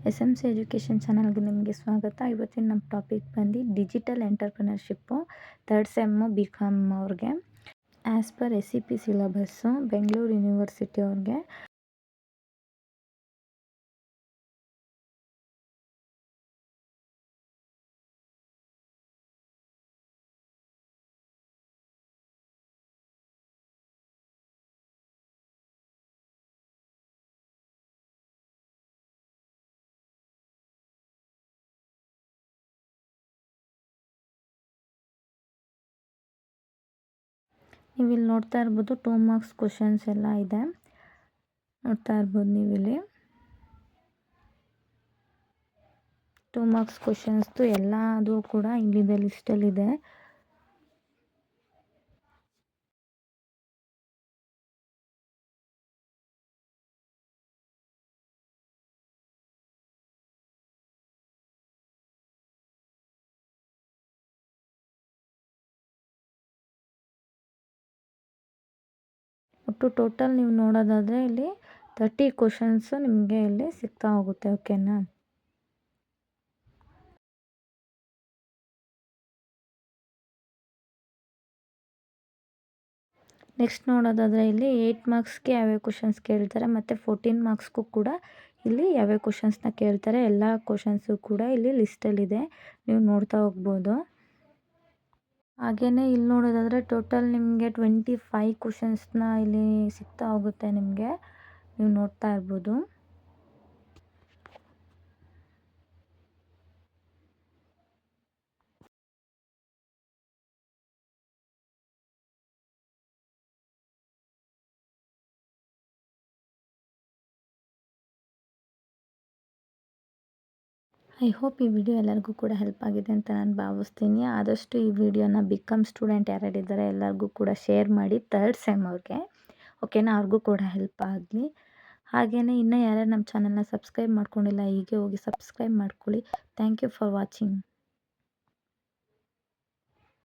S M C education ಚಾನಲ್ಗೆ ನಿಮಗೆ ಸ್ವಾಗತ. ಇವತ್ತಿನ ನಮ್ಮ ಟಾಪಿಕ್ ಬಂದು ಡಿಜಿಟಲ್ ಎಂಟರ್ಪ್ರಿನರ್ಶಿಪ್ಪು ಥರ್ಡ್ ಸೆಮ್ಮು BCom ಅವ್ರಿಗೆ. As per SEP syllabus Bengaluru university ಅವ್ರಿಗೆ. ನೀವು ಇಲ್ಲಿ ನೋಡ್ತಾ ಇರ್ಬೋದು 2 ಮಾರ್ಕ್ಸ್ ಕ್ವಶನ್ಸ್ ಎಲ್ಲ ಇದೆ. ನೋಡ್ತಾ ಇರ್ಬೋದು ನೀವಿಲ್ಲಿ 2 ಮಾರ್ಕ್ಸ್ ಕ್ವಶನ್ಸ್ದು ಎಲ್ಲದು ಕೂಡ ಇಲ್ಲಿದೆ, ಲಿಸ್ಟಲ್ಲಿದೆ. ಒಟ್ಟು ಟೋಟಲ್ ನೀವು ನೋಡೋದಾದರೆ ಇಲ್ಲಿ 30 ಕ್ವಶನ್ಸು ನಿಮಗೆ ಇಲ್ಲಿ ಸಿಗ್ತಾ ಹೋಗುತ್ತೆ. ಓಕೆನಾ? ನೆಕ್ಸ್ಟ್ ನೋಡೋದಾದರೆ ಇಲ್ಲಿ 8 ಮಾರ್ಕ್ಸ್ಗೆ ಯಾವ್ಯಾವ ಕ್ವಶನ್ಸ್ ಕೇಳ್ತಾರೆ ಮತ್ತು 14 ಮಾರ್ಕ್ಸ್ಗೂ ಕೂಡ ಇಲ್ಲಿ ಯಾವ್ಯಾವ ಕ್ವಶನ್ಸ್ನ ಕೇಳ್ತಾರೆ. ಎಲ್ಲ ಕ್ವಶನ್ಸು ಕೂಡ ಇಲ್ಲಿ ಲಿಸ್ಟಲ್ಲಿದೆ, ನೀವು ನೋಡ್ತಾ ಹೋಗ್ಬೋದು. ಹಾಗೆಯೇ ಇಲ್ಲಿ ನೋಡೋದಾದರೆ ಟೋಟಲ್ ನಿಮಗೆ 25 ಕ್ವಶನ್ಸ್ನ ಇಲ್ಲಿ ಸಿಗ್ತಾ ಹೋಗುತ್ತೆ ನಿಮಗೆ, ನೀವು ನೋಡ್ತಾ ಇರ್ಬೋದು. ಐ ಹೋಪ್ ಈ ವಿಡಿಯೋ ಎಲ್ಲರಿಗೂ ಕೂಡ ಹೆಲ್ಪ್ ಆಗಿದೆ ಅಂತ ನಾನು ಭಾವಿಸ್ತೀನಿ. ಆದಷ್ಟು ಈ ವಿಡಿಯೋನ BCom ಸ್ಟೂಡೆಂಟ್ ಯಾರ್ಯಾರಿದ್ದಾರೆ ಎಲ್ಲರಿಗೂ ಕೂಡ ಶೇರ್ ಮಾಡಿ, ಥರ್ಡ್ ಸೆಮ್ ಅವ್ರಿಗೆ. ಓಕೆನಾ? ಅವ್ರಿಗೂ ಕೂಡ ಹೆಲ್ಪ್ ಆಗಲಿ. ಹಾಗೆಯೇ ಇನ್ನೂ ಯಾರ್ಯಾರು ನಮ್ಮ ಚಾನಲ್ನ ಸಬ್ಸ್ಕ್ರೈಬ್ ಮಾಡ್ಕೊಂಡಿಲ್ಲ, ಹೀಗೆ ಹೋಗಿ ಸಬ್ಸ್ಕ್ರೈಬ್ ಮಾಡ್ಕೊಳ್ಳಿ. Thank you for watching.